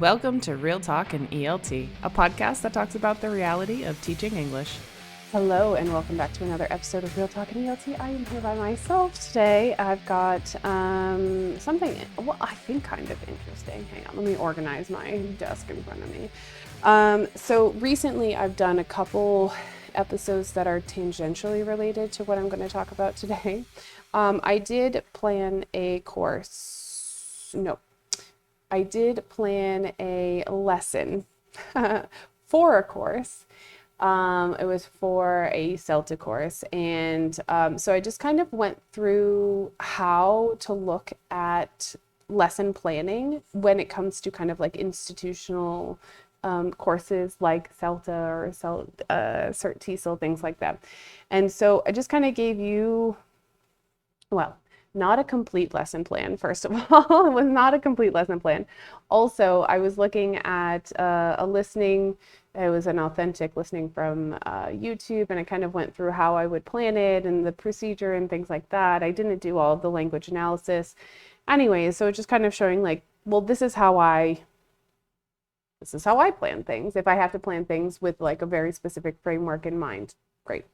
Welcome to Real Talk in ELT, a podcast that talks about the reality of teaching English. Hello, and welcome back to another episode of Real Talk in ELT. I am here by myself today. I've got something, I think kind of interesting. Hang on, let me organize my desk in front of me. So recently I've done a couple episodes that are tangentially related to what I'm going to talk about today. I did plan a lesson for a course. It was for a CELTA course. And so I just kind of went through how to look at lesson planning when it comes to kind of like institutional courses like CELTA or CERT TESOL, things like that. And so I just kind of gave you, not a complete lesson plan, first of all. It was not a complete lesson plan. Also, I was looking at a listening. It was an authentic listening from YouTube, and I kind of went through how I would plan it and the procedure and things like that. I didn't do all of the language analysis. Anyways, so it's just kind of showing like, well, this is how I plan things. If I have to plan things with like a very specific framework in mind, great.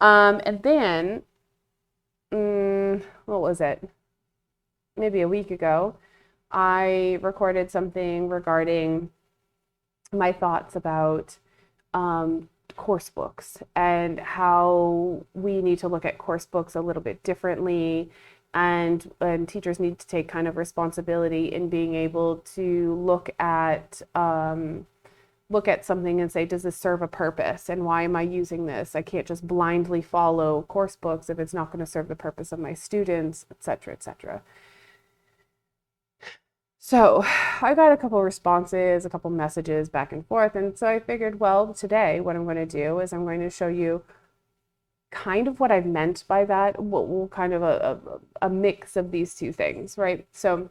And then what was it? Maybe a week ago, I recorded something regarding my thoughts about course books and how we need to look at course books a little bit differently, and teachers need to take kind of responsibility in being able to look at something and say, does this serve a purpose, and why am I using this? I can't just blindly follow course books if it's not going to serve the purpose of my students, etc., etc. So I got a couple responses, a couple messages back and forth. And so I figured, well, today what I'm going to do is I'm going to show you kind of what I've meant by that, what kind of a mix of these two things, right? So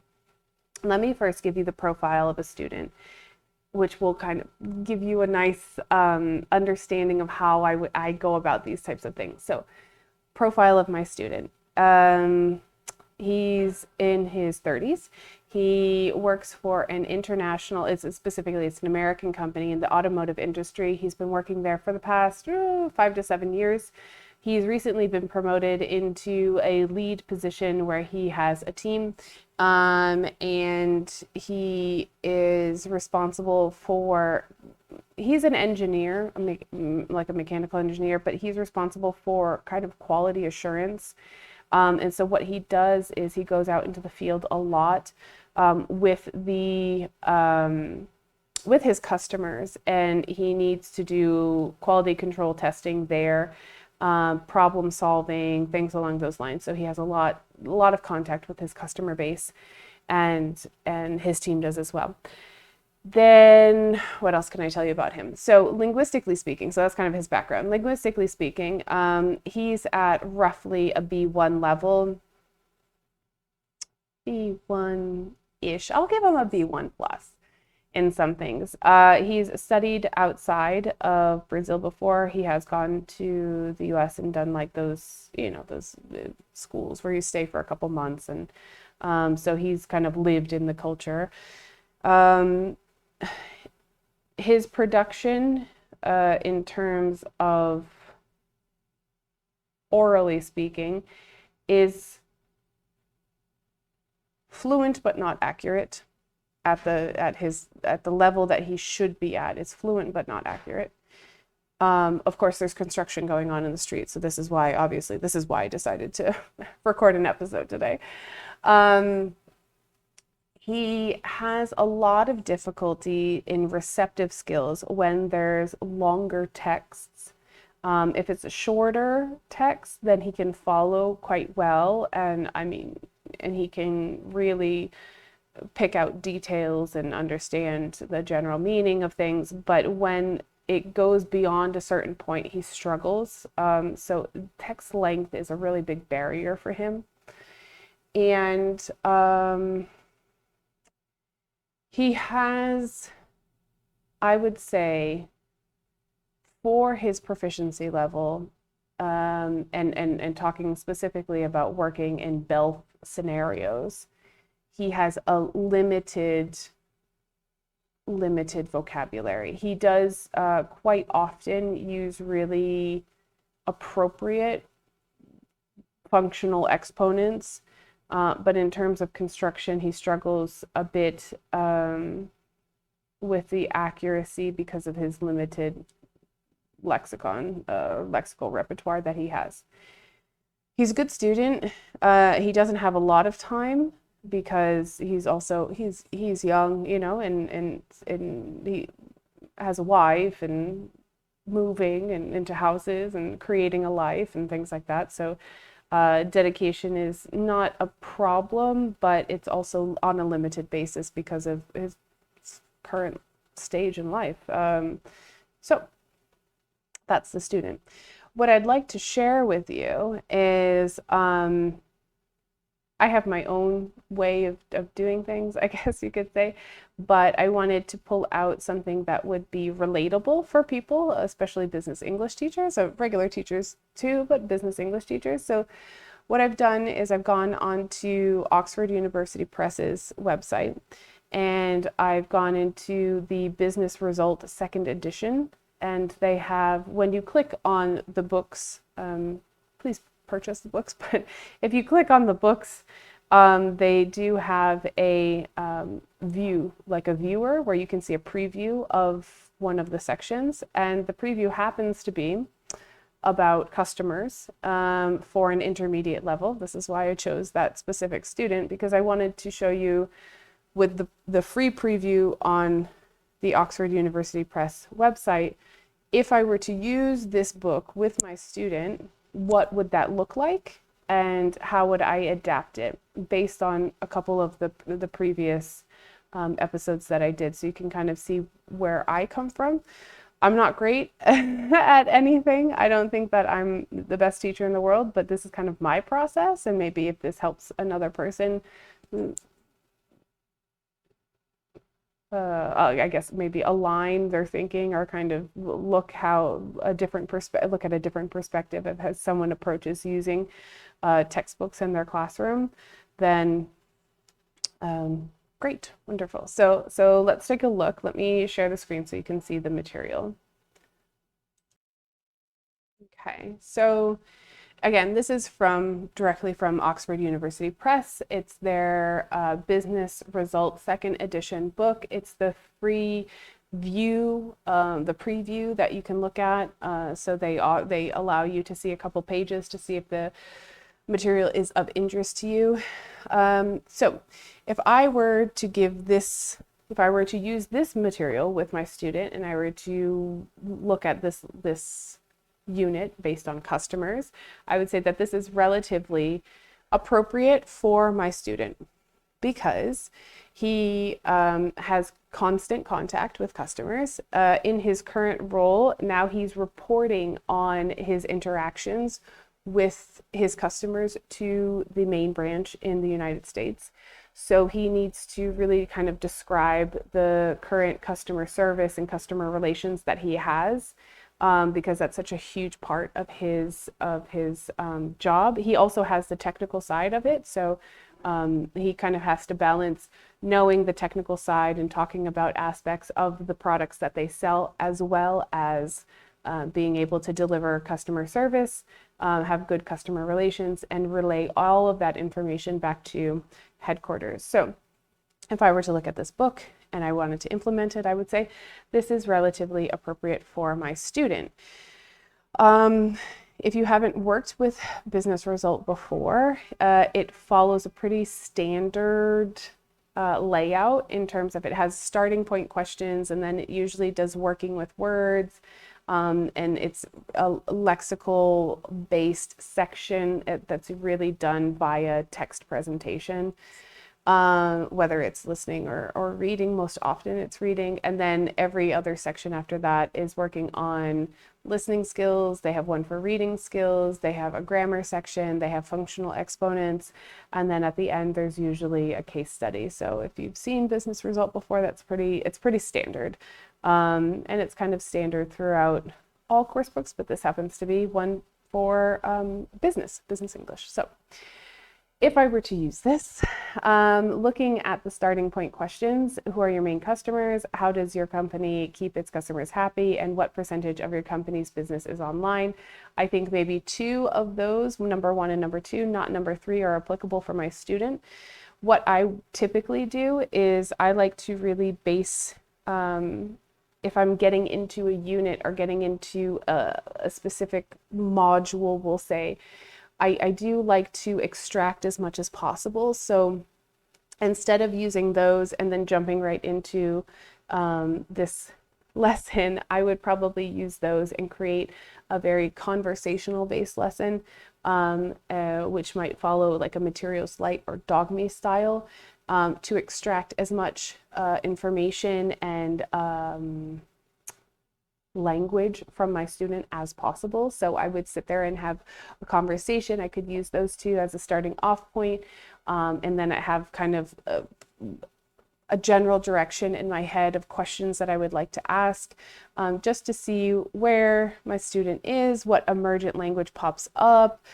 let me first give you the profile of a student, which will kind of give you a nice understanding of how I go about these types of things. So profile of my student. He's in his 30s. He works for an international, it's an American company in the automotive industry. He's been working there for the past 5 to 7 years. He's recently been promoted into a lead position where he has a team, and he is responsible for, he's an engineer, like a mechanical engineer, but he's responsible for kind of quality assurance. And so what he does is he goes out into the field a lot with his customers, and he needs to do quality control testing there, problem solving, things along those lines. So he has a lot of contact with his customer base, and his team does as well. Then what else can I tell you about him? So linguistically speaking, so that's kind of his background. Linguistically speaking, he's at roughly a B1 level, B1-ish. I'll give him a B1 plus in some things. He's studied outside of Brazil before. He has gone to the US and done like those schools where you stay for a couple months. And so he's kind of lived in the culture. His production in terms of orally speaking is fluent but not accurate at the level that he should be at. It's fluent but not accurate. Of course, there's construction going on in the street, so this is why I decided to record an episode today. He has a lot of difficulty in receptive skills when there's longer texts. If it's a shorter text, then he can follow quite well, and he can really pick out details and understand the general meaning of things. But when it goes beyond a certain point, he struggles. So text length is a really big barrier for him. And he has, I would say, for his proficiency level, and talking specifically about working in Bell scenarios, he has a limited limited vocabulary. He does quite often use really appropriate functional exponents, but in terms of construction, he struggles a bit with the accuracy because of his limited lexical repertoire that he has. He's a good student. He doesn't have a lot of time because he's young, you know, and he has a wife and moving and into houses and creating a life and things like that. So dedication is not a problem, but it's also on a limited basis because of his current stage in life. So that's the student. What I'd like to share with you is I have my own way of doing things, I guess you could say, but I wanted to pull out something that would be relatable for people, especially business English teachers, so regular teachers too, but business English teachers. So what I've done is I've gone onto Oxford University Press's website, and I've gone into the Business Result second edition, and they have, when you click on the books, please purchase the books, but if you click on the books, they do have a view, like a viewer, where you can see a preview of one of the sections, and the preview happens to be about customers for an intermediate level. This is why I chose that specific student, because I wanted to show you with the free preview on the Oxford University Press website, if I were to use this book with my student, what would that look like and how would I adapt it based on a couple of the previous episodes that I did, so you can kind of see where I come from. I'm not great at anything. I don't think that I'm the best teacher in the world, but this is kind of my process, and maybe if this helps another person, I guess maybe align their thinking or kind of look at a different perspective of how someone approaches using textbooks in their classroom, then great, wonderful. So let's take a look. Let me share the screen so you can see the material. Okay, so again, this is directly from Oxford University Press. It's their Business Results second edition book. It's the free view, the preview that you can look at. So they allow you to see a couple pages to see if the material is of interest to you. So if I were to use this material with my student and I were to look at this unit based on customers, I would say that this is relatively appropriate for my student because he has constant contact with customers. In his current role, now he's reporting on his interactions with his customers to the main branch in the United States. So he needs to really kind of describe the current customer service and customer relations that he has, because that's such a huge part of his job. He also has the technical side of it, so he kind of has to balance knowing the technical side and talking about aspects of the products that they sell, as well as being able to deliver customer service, have good customer relations, and relay all of that information back to headquarters. So if I were to look at this book and I wanted to implement it, I would say this is relatively appropriate for my student. If you haven't worked with Business Result before, it follows a pretty standard layout in terms of it has starting point questions, and then it usually does working with words, and it's a lexical based section that's really done via text presentation. Whether it's listening or reading, most often it's reading. And then every other section after that is working on listening skills. They have one for reading skills. They have a grammar section. They have functional exponents. And then at the end, there's usually a case study. So if you've seen Business Result before, it's pretty standard. And it's kind of standard throughout all course books, but this happens to be one for business English. So if I were to use this, looking at the starting point questions, who are your main customers? How does your company keep its customers happy? And what percentage of your company's business is online? I think maybe two of those, number one and number two, not number three, are applicable for my student. What I typically do is I like to really base, if I'm getting into a unit or getting into a specific module, we'll say, I do like to extract as much as possible. So instead of using those and then jumping right into this lesson, I would probably use those and create a very conversational based lesson, which might follow like a materials light or dogme style, to extract as much information and language from my student as possible. So I would sit there and have a conversation. I could use those two as a starting off point, and then I have kind of a general direction in my head of questions that I would like to ask, just to see where my student is, what emergent language pops up,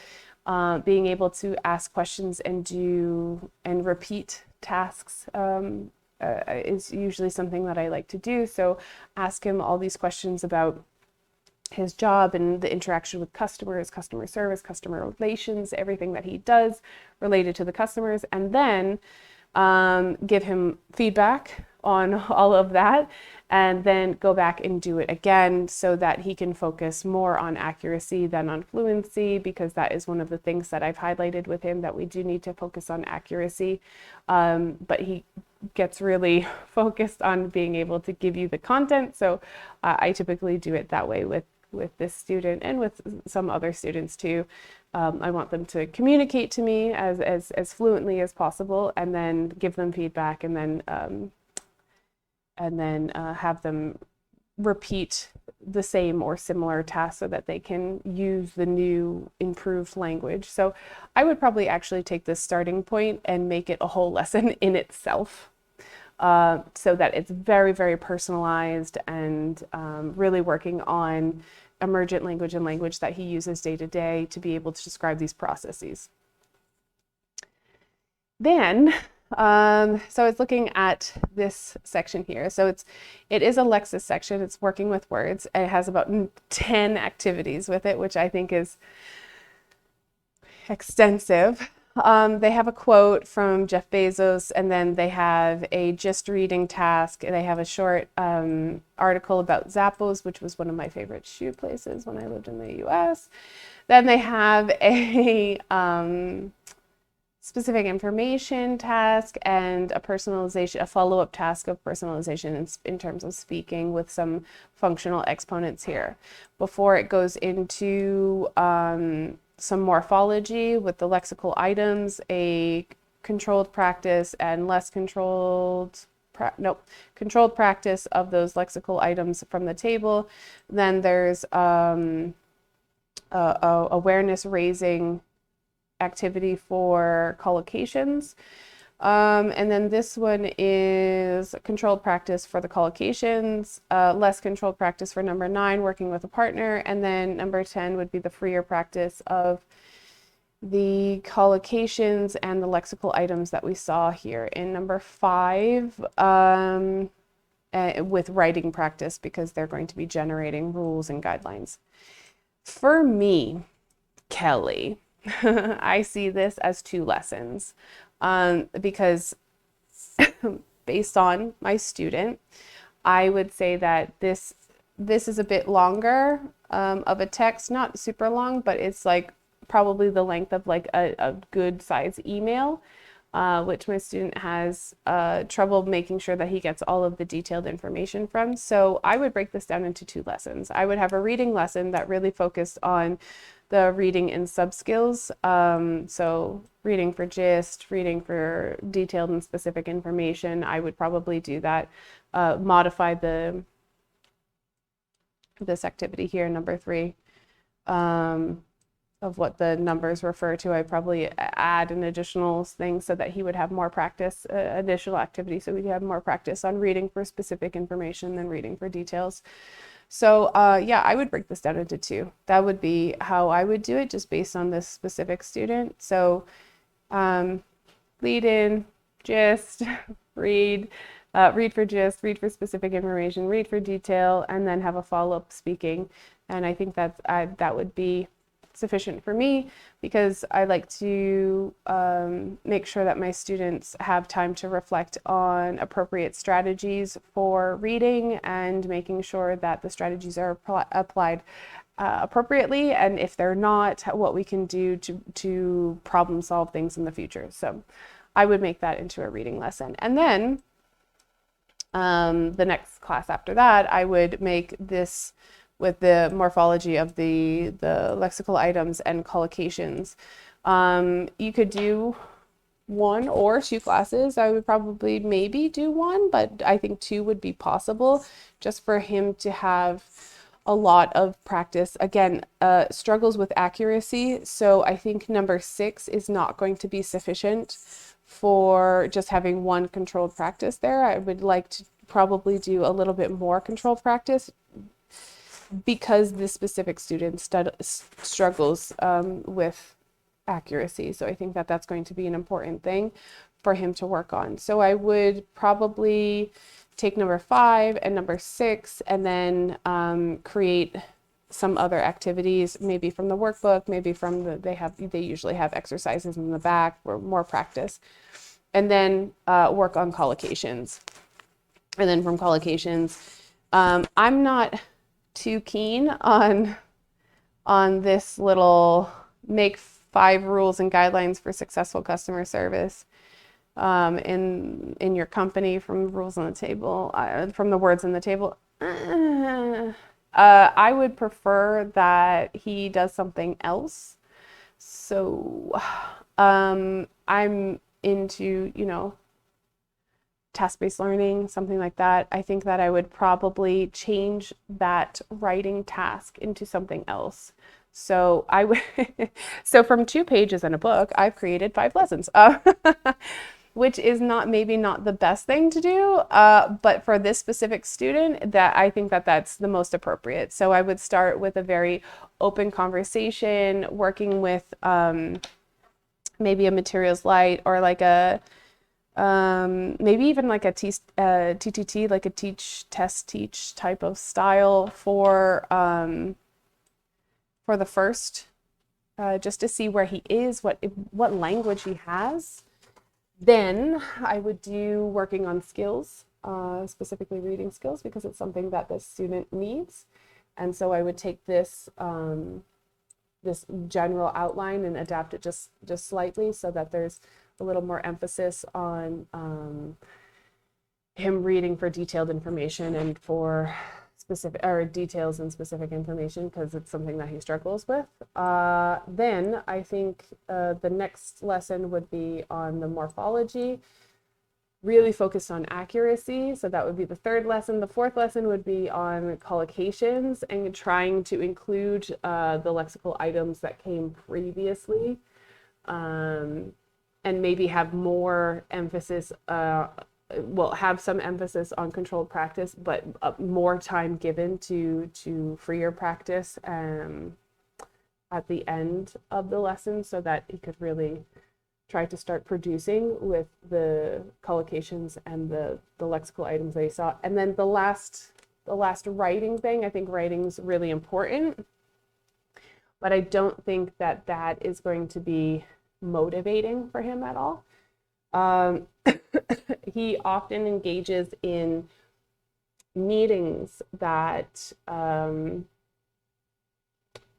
being able to ask questions and do and repeat tasks is usually something that I like to do. So ask him all these questions about his job and the interaction with customers, customer service, customer relations, everything that he does related to the customers, and then give him feedback on all of that, and then go back and do it again so that he can focus more on accuracy than on fluency, because that is one of the things that I've highlighted with him, that we do need to focus on accuracy. But he gets really focused on being able to give you the content. So I typically do it that way with this student and with some other students too. I want them to communicate to me as fluently as possible, and then give them feedback, and then have them repeat the same or similar tasks so that they can use the new improved language. So I would probably actually take this starting point and make it a whole lesson in itself, so that it's very, very personalized and really working on emergent language and language that he uses day to day to be able to describe these processes. Then, so it's looking at this section here. So it is a Lexis section. It's working with words. It has about 10 activities with it, which I think is extensive. They have a quote from Jeff Bezos, and then they have a just reading task. They have a short article about Zappos, which was one of my favorite shoe places when I lived in the US. Then they have a specific information task and a personalization, a follow-up task of personalization in terms of speaking, with some functional exponents here. Before it goes into some morphology with the lexical items, a controlled practice and less controlled practice of those lexical items from the table. Then there's a awareness raising activity for collocations. And then this one is controlled practice for the collocations, less controlled practice for number 9, working with a partner, and then number 10 would be the freer practice of the collocations and the lexical items that we saw here in number 5, with writing practice, because they're going to be generating rules and guidelines. For me, Kelly, I see this as 2 lessons. Because based on my student, I would say that this is a bit longer of a text, not super long, but it's like probably the length of like a good size email, which my student has trouble making sure that he gets all of the detailed information from. So I would break this down into 2 lessons. I would have a reading lesson that really focused on the reading and sub skills. So reading for gist, reading for detailed and specific information. I would probably do that, modify this activity here, number 3, of what the numbers refer to. I'd probably add an additional thing so that he would have more practice, additional activity, so we'd have more practice on reading for specific information than reading for details. So yeah, I would break this down into 2. That would be how I would do it, just based on this specific student. So Lead in, gist, read, read for gist, read for specific information, read for detail, and then have a follow-up speaking. And I think that would be sufficient for me, because I like to make sure that my students have time to reflect on appropriate strategies for reading, and making sure that the strategies are applied appropriately, and if they're not, what we can do to problem solve things in the future. So I would make that into a reading lesson. And then the next class after that, I would make this with the morphology of the lexical items and collocations. You could do 1 or 2 classes. I would probably maybe do 1, but I think 2 would be possible, just for him to have a lot of practice. Again, struggles with accuracy. So I think number 6 is not going to be sufficient for just having 1 controlled practice there. I would like to probably do a little bit more controlled practice, because this specific student struggles with accuracy. So I think that that's going to be an important thing for him to work on. So I would probably take number 5 and number 6, and then create some other activities, maybe from the workbook, maybe from they usually have exercises in the back or more practice, and then work on collocations. And then from collocations, I'm not too keen on this little make 5 rules and guidelines for successful customer service in your company from rules on the table, from the words on the table. I would prefer that he does something else. So I'm into, task-based learning, something like that. I think that I would probably change that writing task into something else. So I would, so from 2 pages in a book, I've created 5 lessons, which is maybe not the best thing to do, but for this specific student, that I think that that's the most appropriate. So I would start with a very open conversation, working with maybe a materials light, or like a maybe even like a TTT, like a teach, test, teach type of style for the first, just to see where he is, what language he has. Then I would do working on skills, specifically reading skills, because it's something that the student needs. And so I would take this this general outline and adapt it just slightly, so that there's a little more emphasis on him reading for detailed information and for specific, or details and specific information, because it's something that he struggles with. Then I think the next lesson would be on the morphology, really focused on accuracy. So that would be the 3rd lesson. The 4th lesson would be on collocations, and trying to include the lexical items that came previously. And maybe have more emphasis, have some emphasis on controlled practice, but more time given to freer practice at the end of the lesson, so that he could really try to start producing with the collocations and the lexical items that he saw. And then the last writing thing, I think writing's really important, but I don't think that that is going to be motivating for him at all. He often engages in meetings that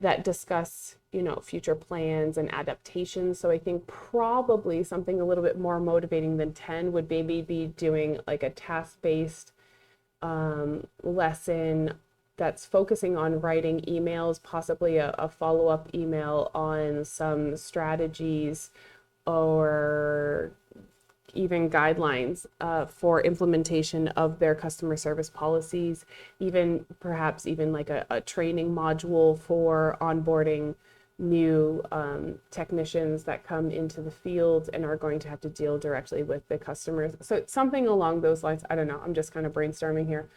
that discuss, future plans and adaptations. So I think probably something a little bit more motivating than 10 would maybe be doing like a task-based lesson that's focusing on writing emails, possibly a follow-up email on some strategies, or even guidelines for implementation of their customer service policies, perhaps even like a training module for onboarding new technicians that come into the field and are going to have to deal directly with the customers. So something along those lines. I don't know, I'm just kind of brainstorming here.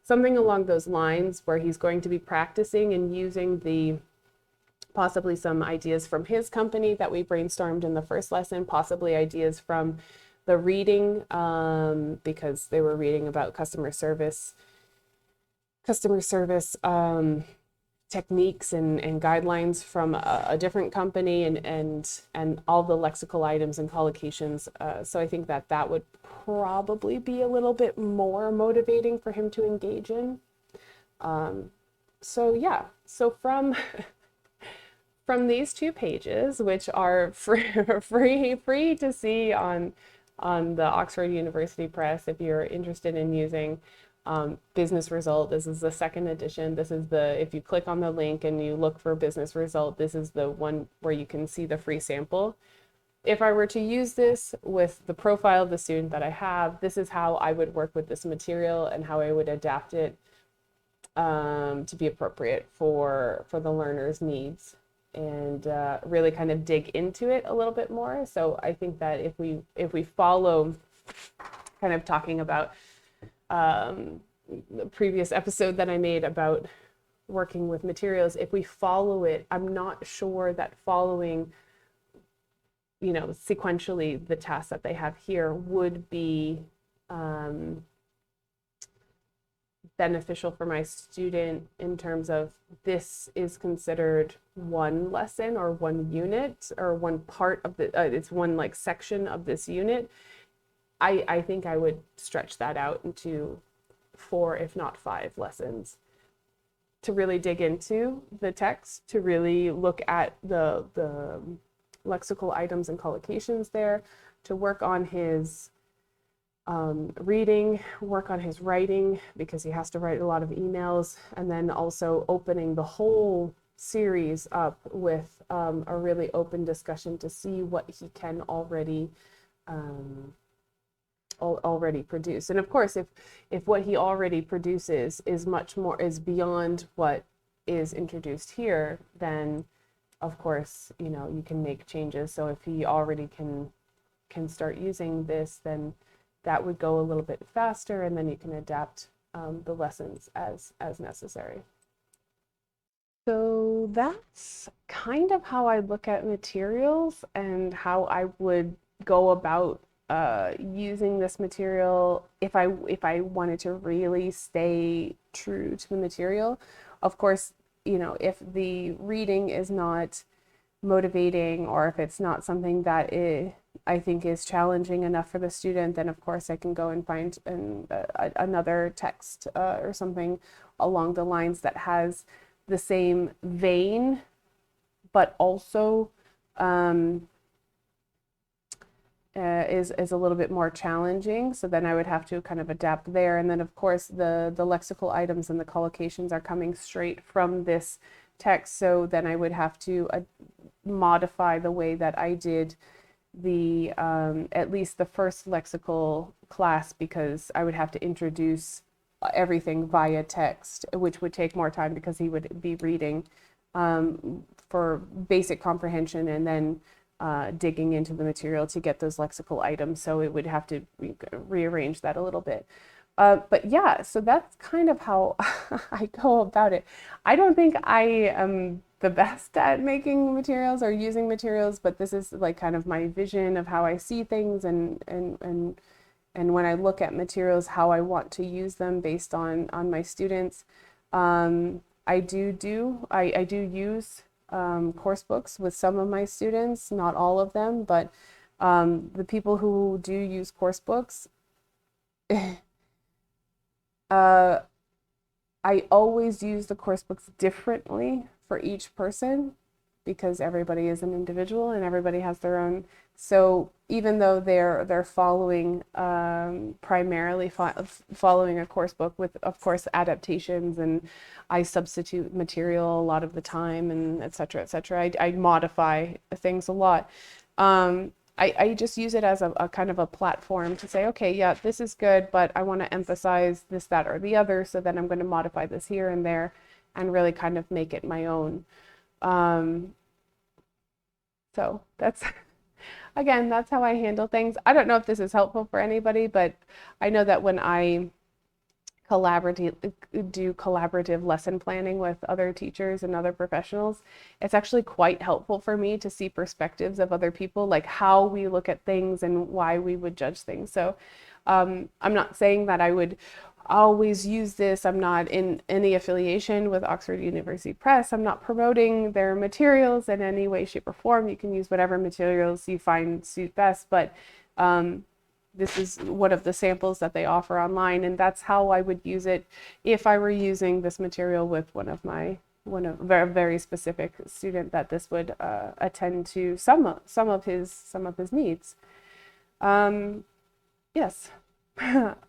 Something along those lines, where he's going to be practicing and using the possibly some ideas from his company that we brainstormed in the first lesson, possibly ideas from the reading, because they were reading about customer service techniques and guidelines from a different company, and all the lexical items and collocations. So I think that would probably be a little bit more motivating for him to engage in. So yeah, so from these 2 pages, which are free to see on the Oxford University Press, if you're interested in using Business Result. This is the 2nd edition. This is if you click on the link and you look for Business Result, this is the one where you can see the free sample. If I were to use this with the profile of the student that I have, this is how I would work with this material and how I would adapt it to be appropriate for the learner's needs, and really kind of dig into it a little bit more. So I think that if we follow, kind of talking about the previous episode that I made about working with materials, if we follow it, I'm not sure that following, sequentially the tasks that they have here would be beneficial for my student in terms of this is considered one lesson or one unit or one part of it's one like section of this unit. I think I would stretch that out into 4, if not 5 lessons to really dig into the text, to really look at the lexical items and collocations there, to work on his reading, work on his writing, because he has to write a lot of emails, and then also opening the whole series up with a really open discussion to see what he can already produce. And of course, if what he already produces is beyond what is introduced here, then of course, you can make changes. So if he already can start using this, then that would go a little bit faster, and then you can adapt the lessons as necessary. So that's kind of how I look at materials and how I would go about using this material if I wanted to really stay true to the material. Of course, if the reading is not motivating, or if it's not something that I think is challenging enough for the student, then of course I can go and find another text or something along the lines that has the same vein, but also is a little bit more challenging. So then I would have to kind of adapt there. And then of course the lexical items and the collocations are coming straight from this text. So then I would have to modify the way that I did the at least the first lexical class, because I would have to introduce everything via text, which would take more time because he would be reading for basic comprehension and then digging into the material to get those lexical items. So it would have to rearrange that a little bit. But yeah, so that's kind of how I go about it. I don't think I am the best at making materials or using materials, but this is like kind of my vision of how I see things, and when I look at materials, how I want to use them based on my students. I do use course books with some of my students, not all of them, but the people who do use course books, I always use the course books differently for each person, because everybody is an individual and everybody has their own. So even though they're following primarily following a course book with, of course, adaptations, and I substitute material a lot of the time, and et cetera, et cetera. I modify things a lot. I just use it as a kind of a platform to say, okay, yeah, this is good, but I want to emphasize this, that, or the other. So then I'm going to modify this here and there and really kind of make it my own. So that's, again, that's how I handle things. I don't know if this is helpful for anybody, but I know that when I collaborative lesson planning with other teachers and other professionals, it's actually quite helpful for me to see perspectives of other people, like how we look at things and why we would judge things. So I'm not saying that I would always use this. I'm not in any affiliation with Oxford University Press. I'm not promoting their materials in any way, shape, or form. You can use whatever materials you find suit best, but this is one of the samples that they offer online, and that's how I would use it if I were using this material with one of very, very specific student that this would attend to some of his needs. Yes.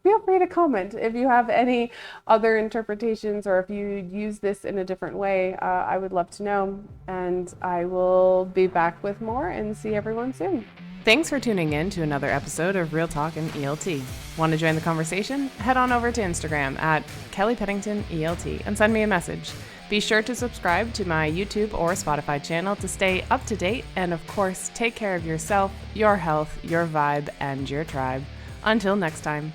Feel free to comment if you have any other interpretations or if you use this in a different way. I would love to know, and I will be back with more and see everyone soon. Thanks for tuning in to another episode of Real Talk and ELT. Want to join the conversation? Head on over to Instagram at Kelly Pennington ELT and send me a message. Be sure to subscribe to my YouTube or Spotify channel to stay up to date, and of course, take care of yourself, your health, your vibe, and your tribe. Until next time.